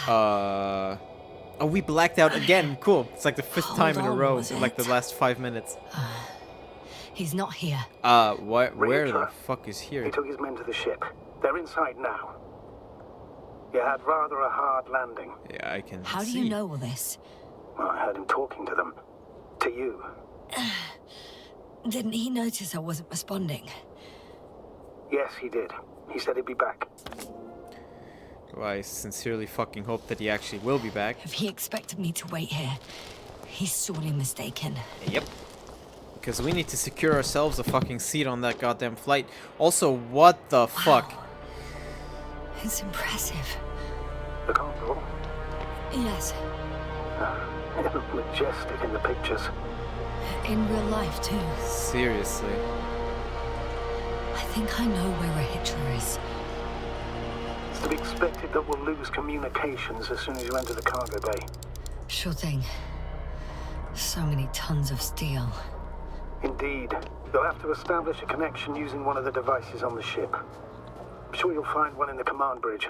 Oh, we blacked out again. Cool. It's like the fifth time in a row in like the last 5 minutes. He's not here. Where the fuck is here? He took his men to the ship. They're inside now. You had rather a hard landing. Yeah, I can How see. do you know all this? Well, I heard him talking to them. To you. Didn't he notice I wasn't responding? Yes, he did. He said he'd be back. Well, I sincerely fucking hope that he actually will be back. If he expected me to wait here, he's sorely mistaken. Yep. Because we need to secure ourselves a fucking seat on that goddamn flight. Also, what the fuck? It's impressive. The Condor? Yes. It looked majestic in the pictures. In real life, too. Seriously. I think I know where Rahitra is. It's to be expected that we'll lose communications as soon as you enter the cargo bay. Sure thing. So many tons of steel. Indeed. You'll have to establish a connection using one of the devices on the ship. I'm sure you'll find one in the command bridge.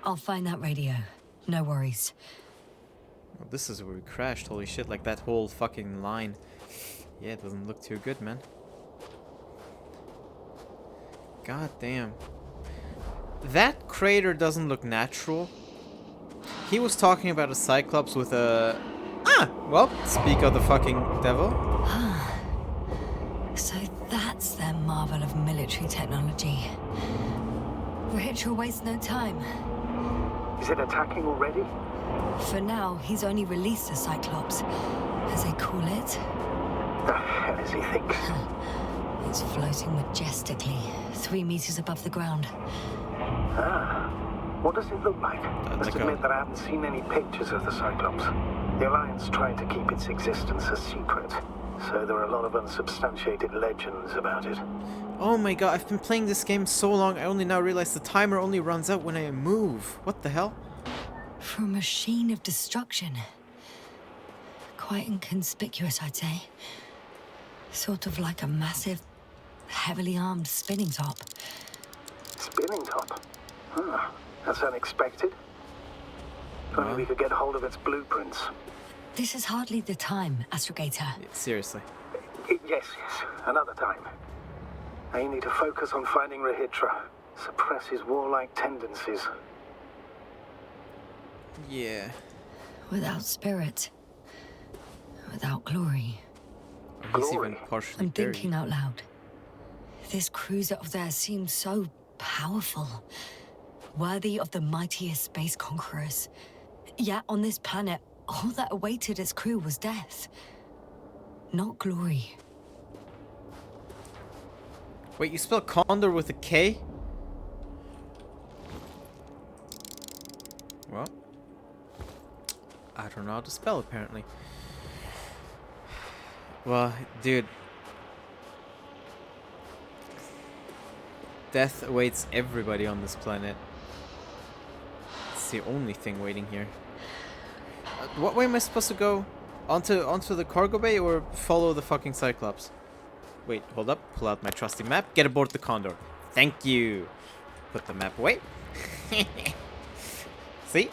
I'll find that radio. No worries. Well, this is where we crashed. Holy shit, like that whole fucking line. Yeah, it doesn't look too good, man. God damn. That crater doesn't look natural. He was talking about a Cyclops with a... well, speak of the fucking devil. So that's their marvel of military technology. Rahitra wastes no time. Is it attacking already? For now, he's only released a Cyclops, as they call it. The hell is he thinking? It's floating majestically, 3 meters above the ground. What does it look like? Must admit that I haven't seen any pictures of the Cyclops. The Alliance tried to keep its existence a secret, so there are a lot of unsubstantiated legends about it. Oh my god, I've been playing this game so long, I only now realize the timer only runs out when I move. What the hell? For a machine of destruction. Quite inconspicuous, I'd say. Sort of like a massive, heavily armed spinning top. Spinning top? That's unexpected. If only we could get hold of its blueprints. This is hardly the time, Astrogator. Yeah, seriously. Yes, another time. Now you need to focus on finding Rahitra. Suppress his warlike tendencies. Yeah. Without spirit. Without glory. He's Glory. even partially I'm buried. thinking out loud. This cruiser of theirs seems so powerful. Worthy of the mightiest space conquerors. Yet on this planet, all that awaited its crew was death. Not glory. Wait, you spell Condor with a K? Well, I don't know how to spell apparently. Well, dude. Death awaits everybody on this planet. It's the only thing waiting here. What way am I supposed to go? Onto the cargo bay or follow the fucking Cyclops? Wait, hold up. Pull out my trusty map. Get aboard the Condor. Thank you. Put the map away. See?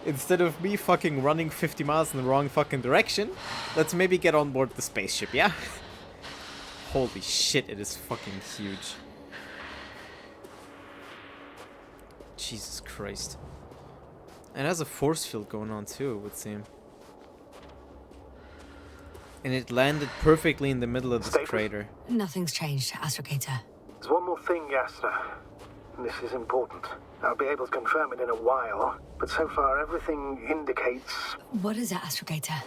Instead of me fucking running 50 miles in the wrong fucking direction, let's maybe get on board the spaceship, yeah? Holy shit, it is fucking huge. Jesus Christ. And it has a force field going on too, it would seem. And it landed perfectly in the middle of this crater. Nothing's changed, Astrogator. There's one more thing, Yasna. And this is important. I'll be able to confirm it in a while, but so far everything indicates... What is it, Astrogator?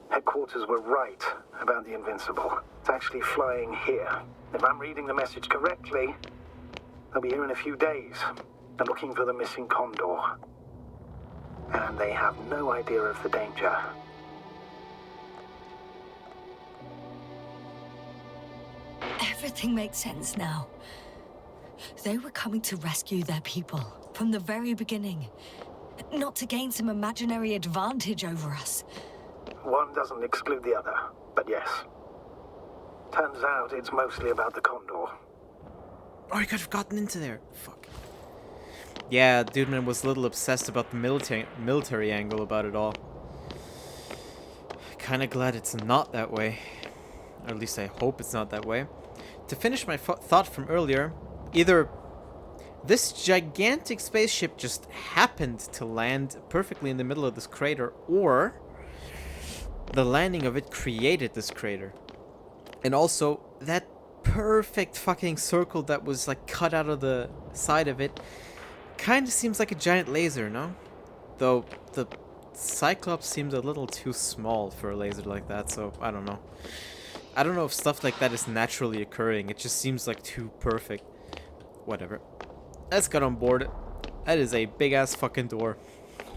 Headquarters were right about the Invincible. It's actually flying here. If I'm reading the message correctly, they'll be here in a few days. They're looking for the missing Condor. And they have no idea of the danger. Everything makes sense now. They were coming to rescue their people from the very beginning. Not to gain some imaginary advantage over us. One doesn't exclude the other, but yes. Turns out it's mostly about the Condor. Oh, I could have gotten into there. Fuck. Yeah, Dudeman was a little obsessed about the military angle about it all. Kinda glad it's not that way. Or at least I hope it's not that way. To finish my thought from earlier, either this gigantic spaceship just happened to land perfectly in the middle of this crater, or the landing of it created this crater. And also, that perfect fucking circle that was like cut out of the side of it kind of seems like a giant laser, no? Though the Cyclops seemed a little too small for a laser like that, so I don't know. I don't know if stuff like that is naturally occurring. It just seems like too perfect. Whatever. Let's get on board. That is a big ass fucking door.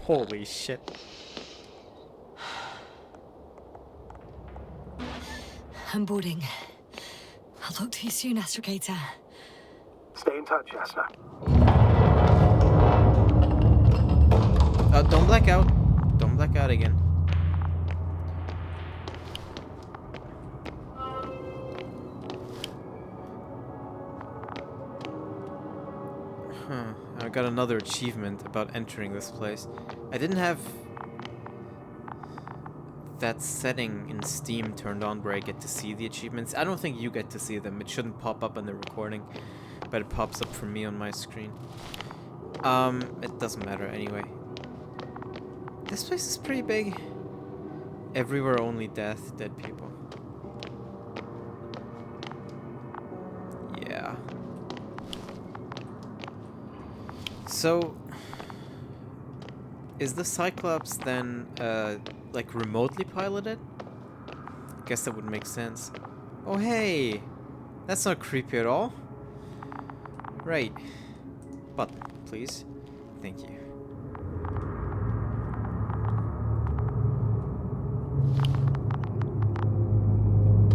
Holy shit. I'm boarding. I'll talk to you soon, Astrogator. Stay in touch, Yasna. Don't black out. Don't black out again. Huh. I got another achievement about entering this place. I didn't have that setting in Steam turned on where I get to see the achievements. I don't think you get to see them. It shouldn't pop up on the recording, but it pops up for me on my screen. It doesn't matter anyway. This place is pretty big. Everywhere only death, dead people. Yeah. So, is the Cyclops then, like remotely piloted? Guess that would make sense. Oh hey! That's not creepy at all. Right. Button, please. Thank you.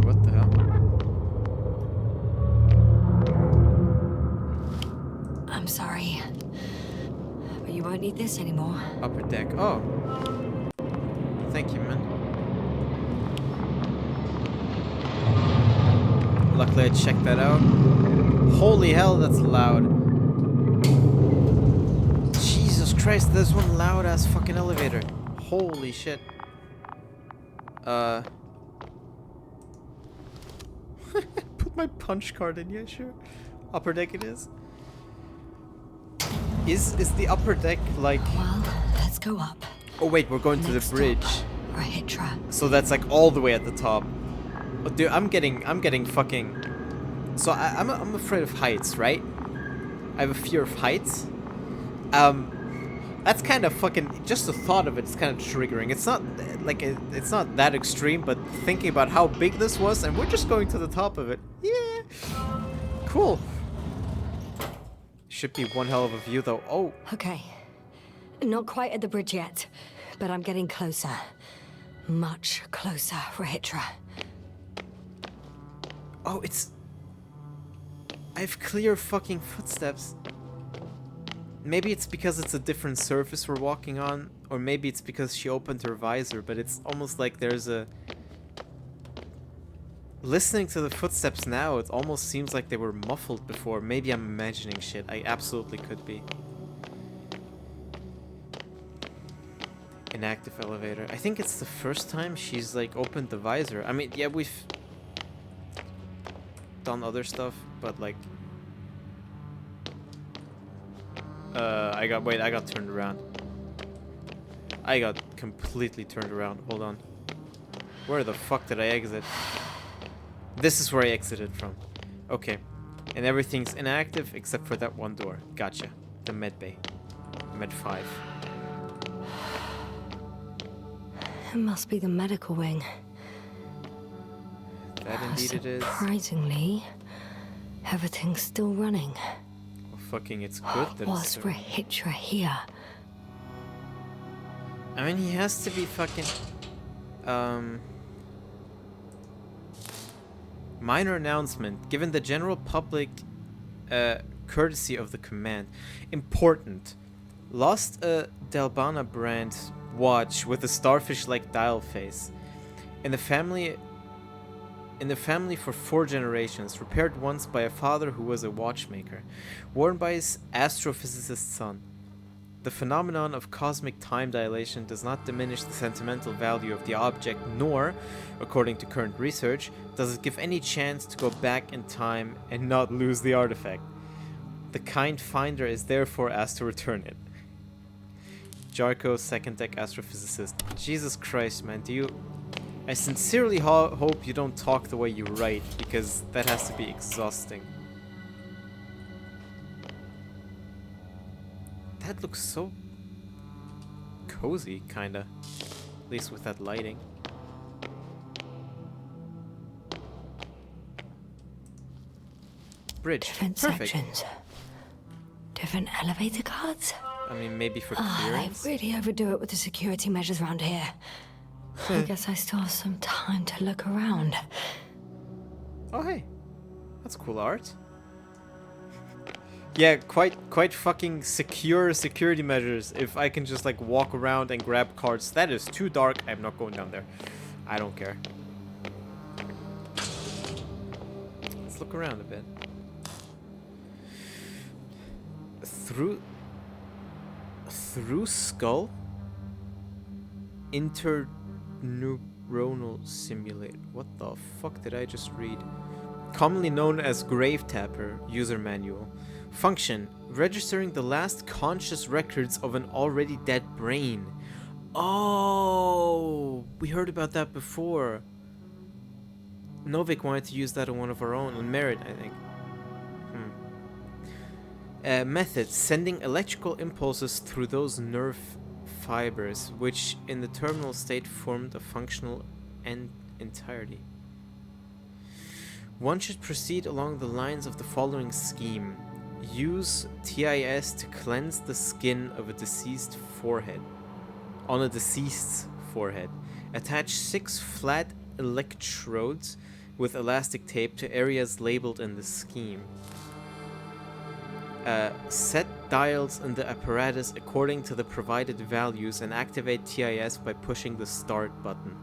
What the hell? I'm sorry. But you won't need this anymore. Upper deck. Oh. Thank you, man. Luckily I checked that out. Holy hell, that's loud. Jesus Christ, there's one loud ass fucking elevator. Holy shit. Put my punch card in, yeah, sure. Upper deck it is. Is the upper deck like... Well, let's go up. Oh wait, we're going to the bridge. Rethink. So that's like all the way at the top. Oh, dude, I'm getting fucking... So I'm afraid of heights, right? I have a fear of heights. That's kind of fucking... Just the thought of it is kind of triggering. It's not like... It's not that extreme, but thinking about how big this was, and we're just going to the top of it. Yeah. Cool. Should be one hell of a view, though. Oh. Okay. Not quite at the bridge yet, but I'm getting closer. Much closer, Rethink. Oh, it's... I have clear fucking footsteps. Maybe it's because it's a different surface we're walking on, or maybe it's because she opened her visor, but it's almost like there's a... Listening to the footsteps now, it almost seems like they were muffled before. Maybe I'm imagining shit. I absolutely could be. Inactive elevator. I think it's the first time she's like opened the visor. I mean, yeah, we've done other stuff, but like... I got turned around. I got completely turned around. Hold on. Where the fuck did I exit? This is where I exited from. Okay. And everything's inactive except for that one door. Gotcha. The med bay. Med 5. It must be the medical wing. That indeed it is. Surprisingly, everything's still running. Well, fucking it's good that Was it's... Rethink here? I mean, he has to be fucking... Minor announcement. Given the general public courtesy of the command. Important. Lost a Delbana brand watch with a starfish-like dial face. In the family in the family for 4 generations, repaired once by a father who was a watchmaker, worn by his astrophysicist son. The phenomenon of cosmic time dilation does not diminish the sentimental value of the object, nor, according to current research, does it give any chance to go back in time and not lose the artifact. The kind finder is therefore asked to return it. Jarko, second deck astrophysicist. Jesus Christ, man, I sincerely hope you don't talk the way you write, because that has to be exhausting. That looks so cozy, kinda. At least with that lighting. Bridge. Different Perfect. sections. Different elevator cards. I mean, maybe for They clearance? really overdo it with the security measures around here. I guess I still have some time to look around. Oh, hey. That's cool art. Yeah, quite fucking secure security measures. If I can just like walk around and grab cards. That is too dark. I'm not going down there. I don't care. Let's look around a bit. Through skull interneuronal simulator. What the fuck did I just read? Commonly known as Grave Tapper user manual. Function: registering the last conscious records of an already dead brain. Oh, we heard about that before. Novik wanted to use that on one of our own, on Merit, I think. Method: sending electrical impulses through those nerve fibers, which in the terminal state formed a functional entirety. One should proceed along the lines of the following scheme. Use TIS to cleanse the skin of a deceased forehead. On a deceased's forehead. Attach 6 flat electrodes with elastic tape to areas labeled in the scheme. Set dials in the apparatus according to the provided values and activate TIS by pushing the start button.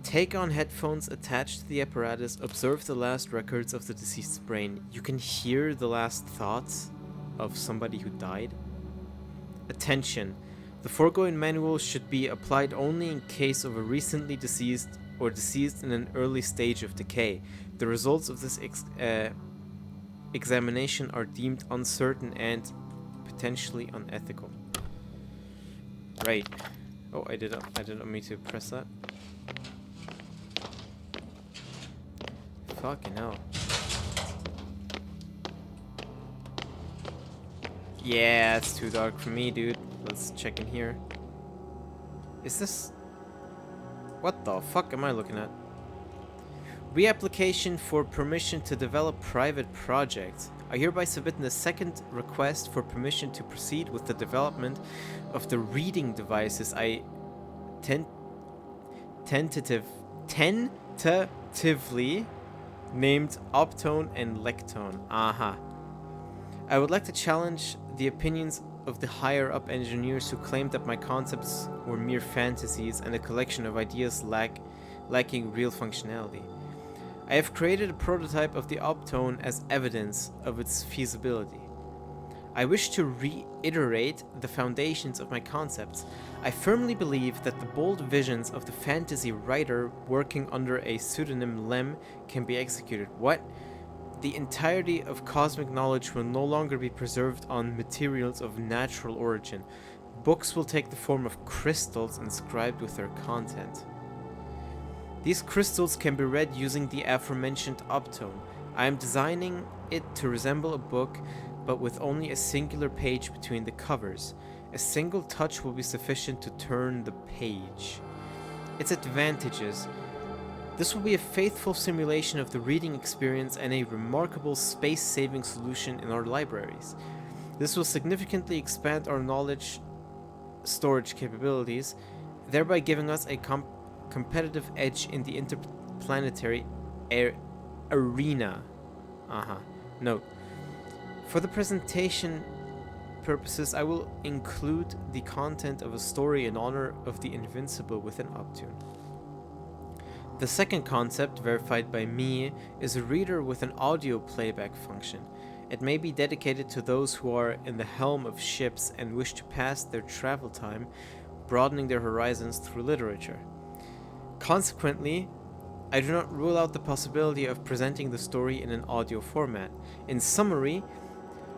Take on headphones attached to the apparatus, observe the last records of the deceased's brain. You can hear the last thoughts of somebody who died. Attention! The foregoing manual should be applied only in case of a recently deceased or deceased in an early stage of decay. The results of this examination are deemed uncertain and potentially unethical. Right. Oh, I didn't mean to press that. Fucking hell. Yeah, it's too dark for me, dude. Let's check in here. Is this... What the fuck am I looking at? Reapplication for permission to develop private projects. I hereby submit the second request for permission to proceed with the development of the reading devices I tentatively named Optone and Lectone. Aha. I would like to challenge the opinions of the higher-up engineers who claimed that my concepts were mere fantasies and a collection of ideas lacking real functionality. I have created a prototype of the Optone as evidence of its feasibility. I wish to reiterate the foundations of my concepts. I firmly believe that the bold visions of the fantasy writer working under a pseudonym Lem can be executed. What? The entirety of cosmic knowledge will no longer be preserved on materials of natural origin. Books will take the form of crystals inscribed with their content. These crystals can be read using the aforementioned Optone. I am designing it to resemble a book, but with only a singular page between the covers. A single touch will be sufficient to turn the page. Its advantages. This will be a faithful simulation of the reading experience and a remarkable space-saving solution in our libraries. This will significantly expand our knowledge storage capabilities, thereby giving us a competitive edge in the interplanetary arena. Note. For the presentation purposes, I will include the content of a story in honor of the Invincible within Optune. The second concept, verified by me, is a reader with an audio playback function. It may be dedicated to those who are in the helm of ships and wish to pass their travel time, broadening their horizons through literature. Consequently, I do not rule out the possibility of presenting the story in an audio format. In summary,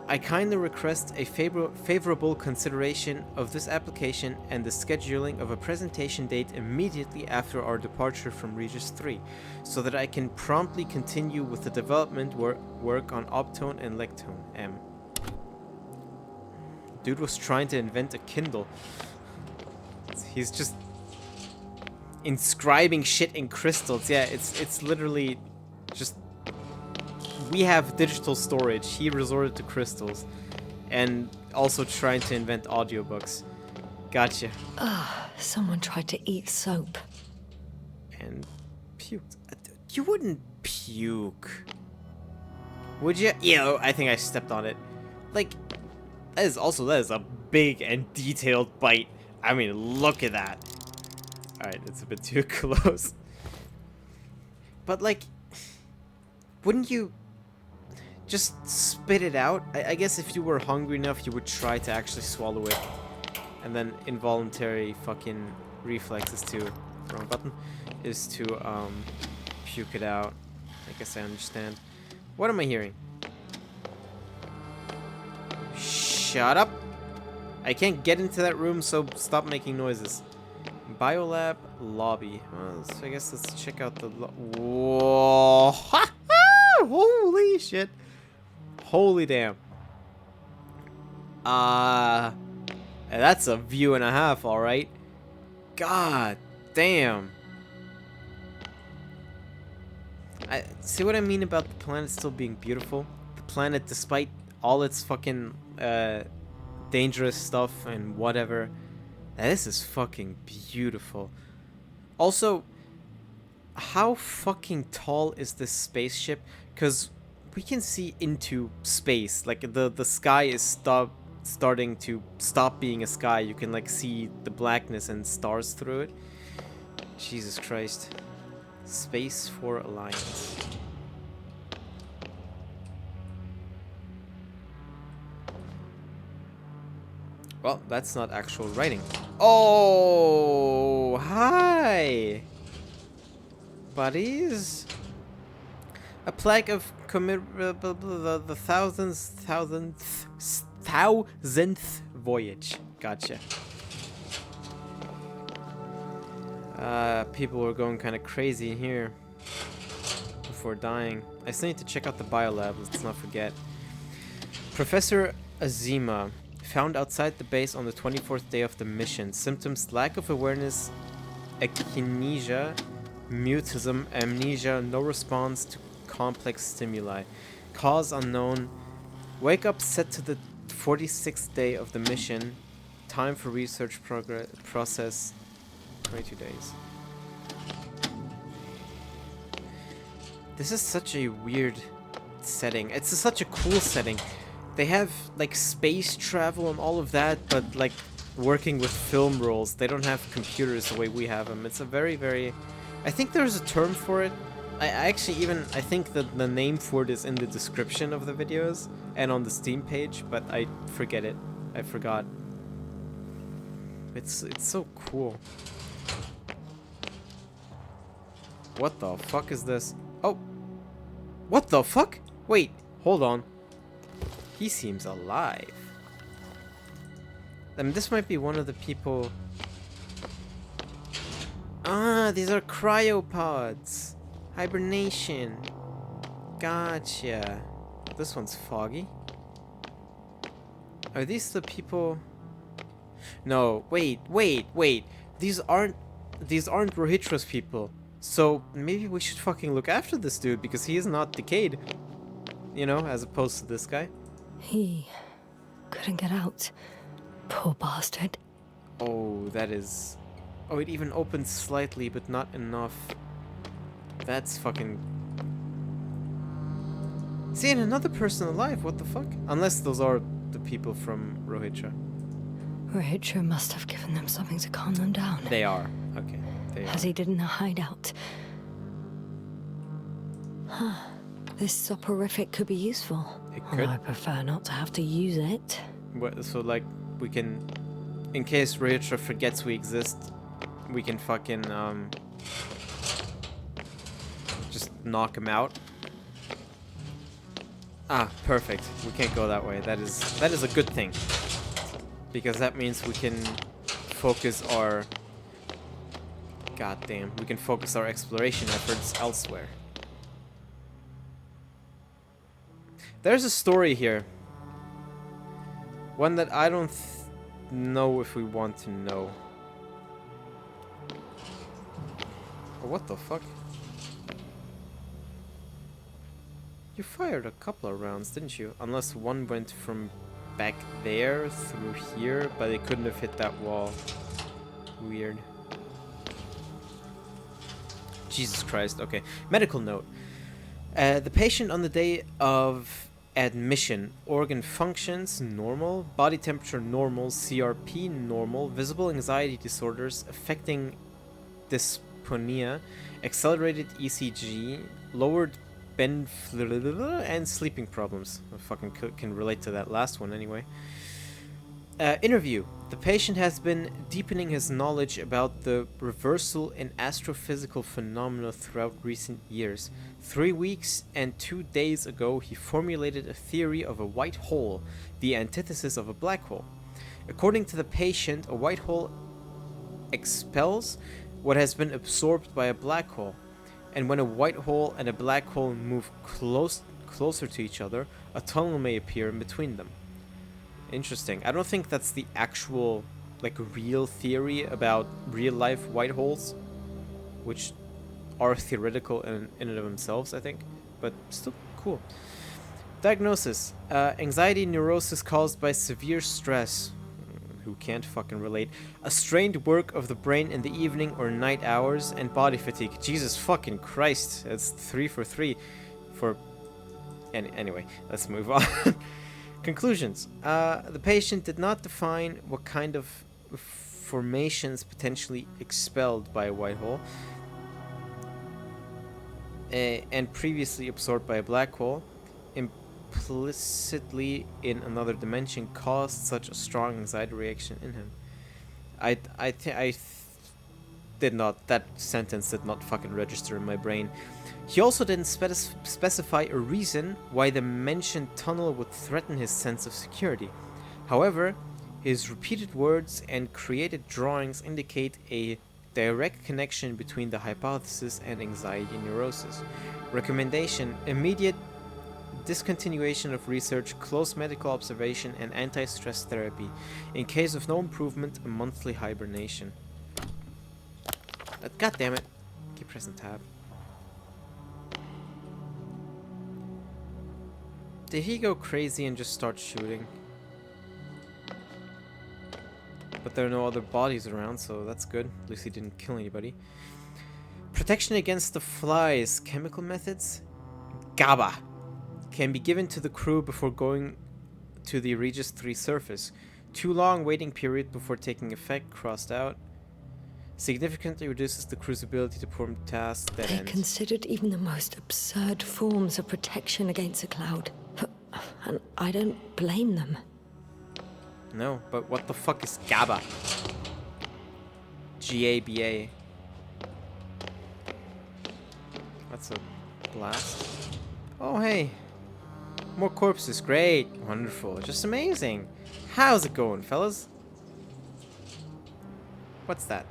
I kindly request a favorable consideration of this application and the scheduling of a presentation date immediately after our departure from Regis III, so that I can promptly continue with the development work on Optone and Lectone. M. Dude was trying to invent a Kindle. He's just inscribing shit in crystals. Yeah, it's literally just... We have digital storage. He resorted to crystals. And also trying to invent audiobooks. Gotcha. Someone tried to eat soap. And puked. You wouldn't puke. Would you? Yeah, I think I stepped on it. Like, that is a big and detailed bite. I mean, look at that. Alright, it's a bit too close. But like, wouldn't you just spit it out? I guess if you were hungry enough, you would try to actually swallow it. And then involuntary fucking reflexes to... Wrong button. Is to, puke it out. I guess I understand. What am I hearing? Shut up! I can't get into that room, so stop making noises. Biolab lobby. Well, so I guess let's check out the... Whoa! Holy shit! Holy damn. That's a view and a half, alright. God damn. See what I mean about the planet still being beautiful? The planet, despite all its fucking dangerous stuff and whatever, this is fucking beautiful. Also, how fucking tall is this spaceship? Because we can see into space. Like, the sky is starting to stop being a sky. You can, like, see the blackness and stars through it. Jesus Christ. Space for Alliance. Well, that's not actual writing. Oh, hi, buddies. A plague of the thousandth voyage. Gotcha. People were going kind of crazy in here before dying. I still need to check out the biolab, let's not forget. Professor Azima found outside the base on the 24th day of the mission. Symptoms: lack of awareness, echinacea, mutism, amnesia, no response to complex stimuli. Cause unknown. Wake up set to the 46th day of the mission. Time for research process 22 days. This is such a weird setting. It's such a cool setting. They have like space travel and all of that, but like working with film rolls. They don't have computers the way we have them. It's a very, very... I think there's a term for it. I think that the name for it is in the description of the videos and on the Steam page, but I forget it. I forgot. It's so cool. What the fuck is this? Oh! What the fuck? Wait, hold on. He seems alive. This might be one of the people... Ah, these are cryopods. Hibernation. Gotcha. This one's foggy. Are these the people... No, wait. These aren't Rohitra's people. So maybe we should fucking look after this dude because he is not decayed. You know, as opposed to this guy. He couldn't get out. Poor bastard. Oh, that is... Oh, it even opened slightly, but not enough. That's fucking... See, and another person alive, what the fuck? Unless those are the people from Rohitra. Rohitra must have given them something to calm them down. They are. Okay, they are. As he did in the hideout. This soporific could be useful. It Although could. I prefer not to have to use it. So like we can, in case Rachel forgets we exist, we can fucking just knock him out. Ah, perfect. We can't go that way. That is a good thing, because that means we can focus our we can focus our exploration efforts elsewhere. There's a story here. One that I don't know if we want to know. Oh, what the fuck? You fired a couple of rounds, didn't you? Unless one went from back there through here, but it couldn't have hit that wall. Weird. Jesus Christ. Okay. Medical note. The patient on the day of admission, organ functions normal, body temperature normal, CRP normal, visible anxiety disorders affecting dyspnea, accelerated ECG, lowered and sleeping problems. I fucking can relate to that last one anyway. Interview. The patient has been deepening his knowledge about the reversal in astrophysical phenomena throughout recent years. 3 weeks and 2 days ago, he formulated a theory of a white hole, the antithesis of a black hole. According to the patient, a white hole expels what has been absorbed by a black hole. And when a white hole and a black hole move closer to each other, a tunnel may appear in between them. Interesting. I don't think that's the actual, like, real theory about real-life white holes, which are theoretical in and of themselves, I think, but still cool. Diagnosis. Anxiety neurosis caused by severe stress. Who can't fucking relate? A strained work of the brain in the evening or night hours, and body fatigue. Jesus fucking Christ. That's 3 for 3 for... Anyway, let's move on. Conclusions. The patient did not define what kind of formations potentially expelled by a white hole and previously absorbed by a black hole, implicitly in another dimension, caused such a strong anxiety reaction in him. That sentence did not fucking register in my brain. He also didn't specify a reason why the mentioned tunnel would threaten his sense of security. However, his repeated words and created drawings indicate a direct connection between the hypothesis and anxiety neurosis. Recommendation: immediate discontinuation of research, close medical observation, and anti-stress therapy. In case of no improvement, a monthly hibernation. God damn it. Keep pressing tab. Did he go crazy and just start shooting? But there are no other bodies around, so that's good. At least he didn't kill anybody. Protection against the flies. Chemical methods? GABA can be given to the crew before going to the Regis III surface. Too long waiting period before taking effect. Crossed out. Significantly reduces the crew's ability to perform tasks that They end. considered even the most absurd forms of protection against a cloud. And I don't blame them. No, but what the fuck is GABA? G-A-B-A. That's a blast. Oh, hey. More corpses. Great. Wonderful. Just amazing. How's it going, fellas? What's that?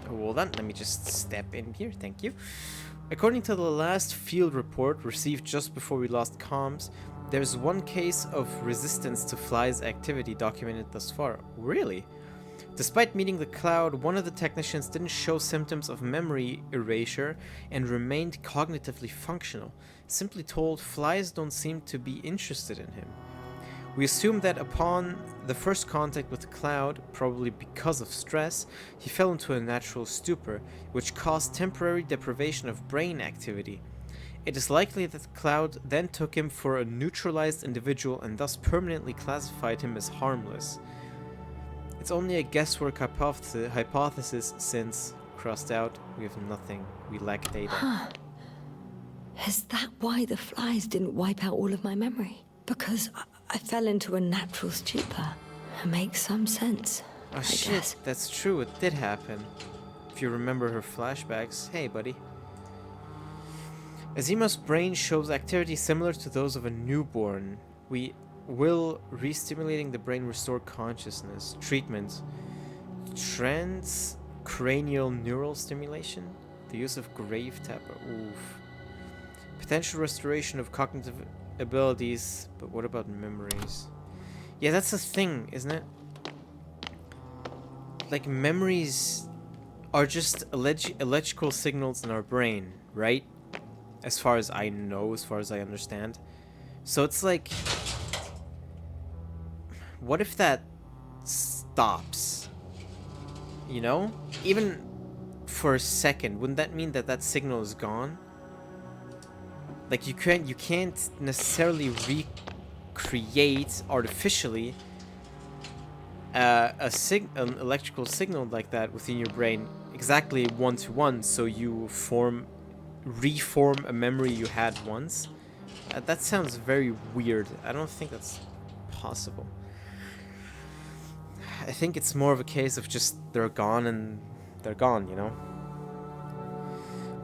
Hold on. Let me just step in here. Thank you. According to the last field report received just before we lost comms, there's one case of resistance to flies activity documented thus far. Really? Despite meeting the cloud, one of the technicians didn't show symptoms of memory erasure and remained cognitively functional. Simply told, flies don't seem to be interested in him. We assume that upon the first contact with the cloud, probably because of stress, he fell into a natural stupor, which caused temporary deprivation of brain activity. It is likely that the cloud then took him for a neutralized individual and thus permanently classified him as harmless. It's only a guesswork hypothesis since, crossed out, we have nothing. We lack data. Is that why the flies didn't wipe out all of my memory? Because I fell into a natural stupor. It makes some sense. Oh I shit, guess. that's true, it did happen. If you remember her flashbacks. Hey, buddy. Azima's brain shows activity similar to those of a newborn. We will re-stimulating the brain restore consciousness. Treatment. Transcranial neural stimulation. The use of grave tapper. Oof. Potential restoration of cognitive abilities, but what about memories? Yeah, that's the thing, isn't it? Like, memories are just electrical signals in our brain, right? As far as I know, as far as I understand. So it's like, what if that stops? You know? Even for a second, wouldn't that mean that that signal is gone? Like, you can't necessarily recreate artificially an electrical signal like that within your brain exactly one-to-one, so you reform a memory you had once. That sounds very weird. I don't think that's possible. I think it's more of a case of just they're gone and they're gone, you know?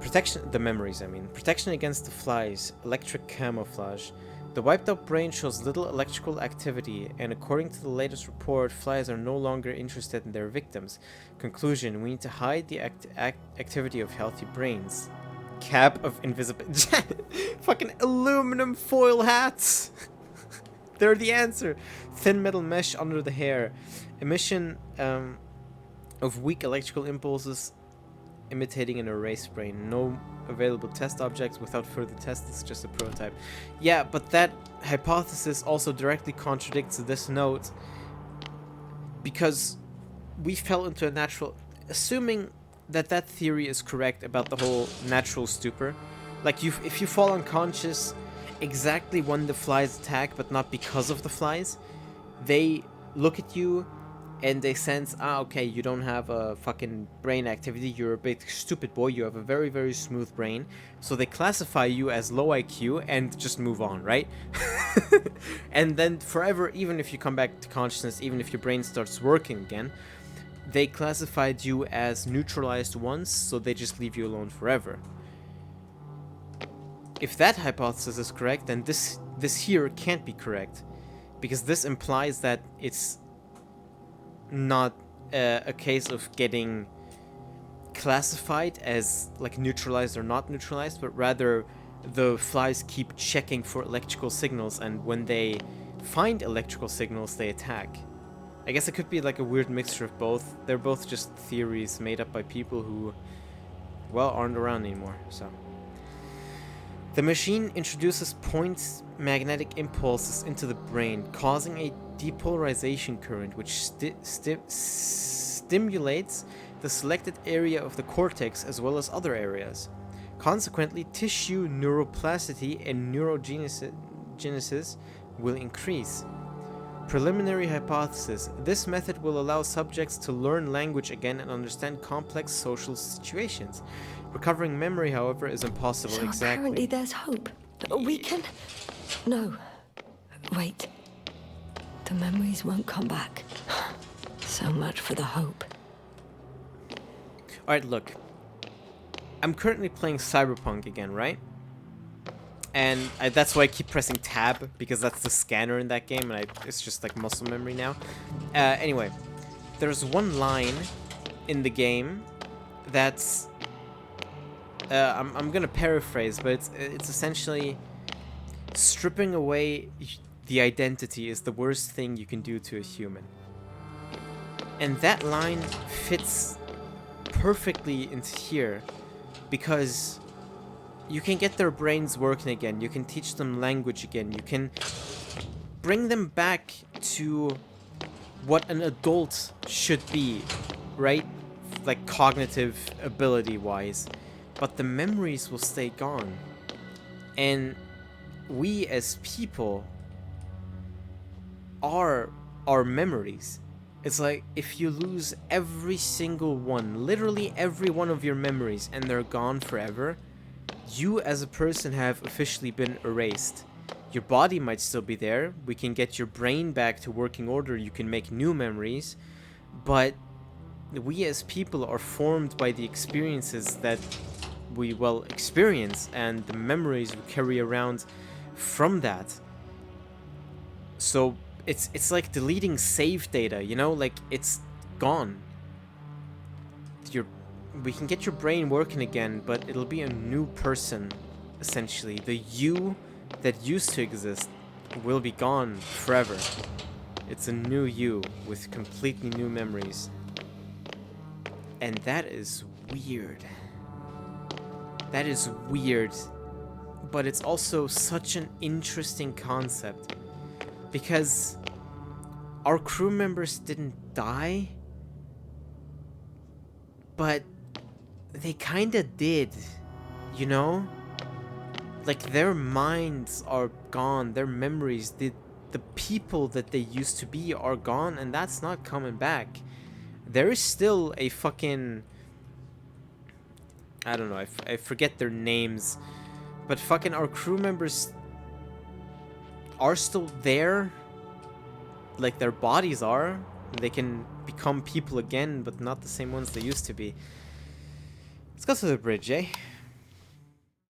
Protection, the memories, I mean. Protection against the flies, electric camouflage. The wiped out brain shows little electrical activity, and according to the latest report, flies are no longer interested in their victims. Conclusion, we need to hide the activity of healthy brains. Cap of invisible... Fucking aluminum foil hats! They're the answer. Thin metal mesh under the hair. Emission of weak electrical impulses imitating an erased brain. No available test objects. Without further tests, it's just a prototype. Yeah, but that hypothesis also directly contradicts this note, because we fell into a natural... Assuming that that theory is correct about the whole natural stupor, like, if you fall unconscious exactly when the flies attack, but not because of the flies, they look at you and they sense, okay, you don't have a fucking brain activity, you're a big stupid boy, you have a very, very smooth brain, so they classify you as low IQ and just move on, right? And then forever, even if you come back to consciousness, even if your brain starts working again, they classified you as neutralized once, so they just leave you alone forever. If that hypothesis is correct, then this here can't be correct, because this implies that it's not a case of getting classified as like neutralized or not neutralized, but rather the flies keep checking for electrical signals, and when they find electrical signals, they attack. I guess it could be like a weird mixture of both. They're both just theories made up by people who, well, aren't around anymore, so. The machine introduces point magnetic impulses into the brain, causing a depolarization current which stimulates the selected area of the cortex as well as other areas. Consequently, tissue neuroplasticity and neurogenesis will increase. Preliminary hypothesis. This method will allow subjects to learn language again and understand complex social situations. Recovering memory, however, is impossible. So exactly. Apparently there's hope. We can... No. Wait. The memories won't come back. So much for the hope. Alright, look. I'm currently playing Cyberpunk again, right? And that's why I keep pressing tab, because that's the scanner in that game, and it's just like muscle memory now. Anyway, there's one line in the game that's... I'm gonna paraphrase, but it's essentially stripping away the identity is the worst thing you can do to a human. And that line fits perfectly into here, because you can get their brains working again, you can teach them language again, you can bring them back to what an adult should be, right? Like cognitive ability-wise. But the memories will stay gone. And we as people are our memories. It's like if you lose every single one, literally every one of your memories, and they're gone forever, you as a person have officially been erased. Your body might still be there. We can get your brain back to working order. You can make new memories. But we as people are formed by the experiences that we, well, experience and the memories we carry around from that. So it's like deleting save data, you know? Like, it's gone. We can get your brain working again, but it'll be a new person, essentially. The you that used to exist will be gone forever. It's a new you with completely new memories. And that is weird. That is weird. But it's also such an interesting concept. Because our crew members didn't die, but they kinda did, you know? Like, their minds are gone, their memories, the people that they used to be are gone, and that's not coming back. There is still a fucking... I don't know, I forget their names, but fucking our crew members are still there. Like, their bodies are. They can become people again, but not the same ones they used to be. Let's go to the bridge, eh?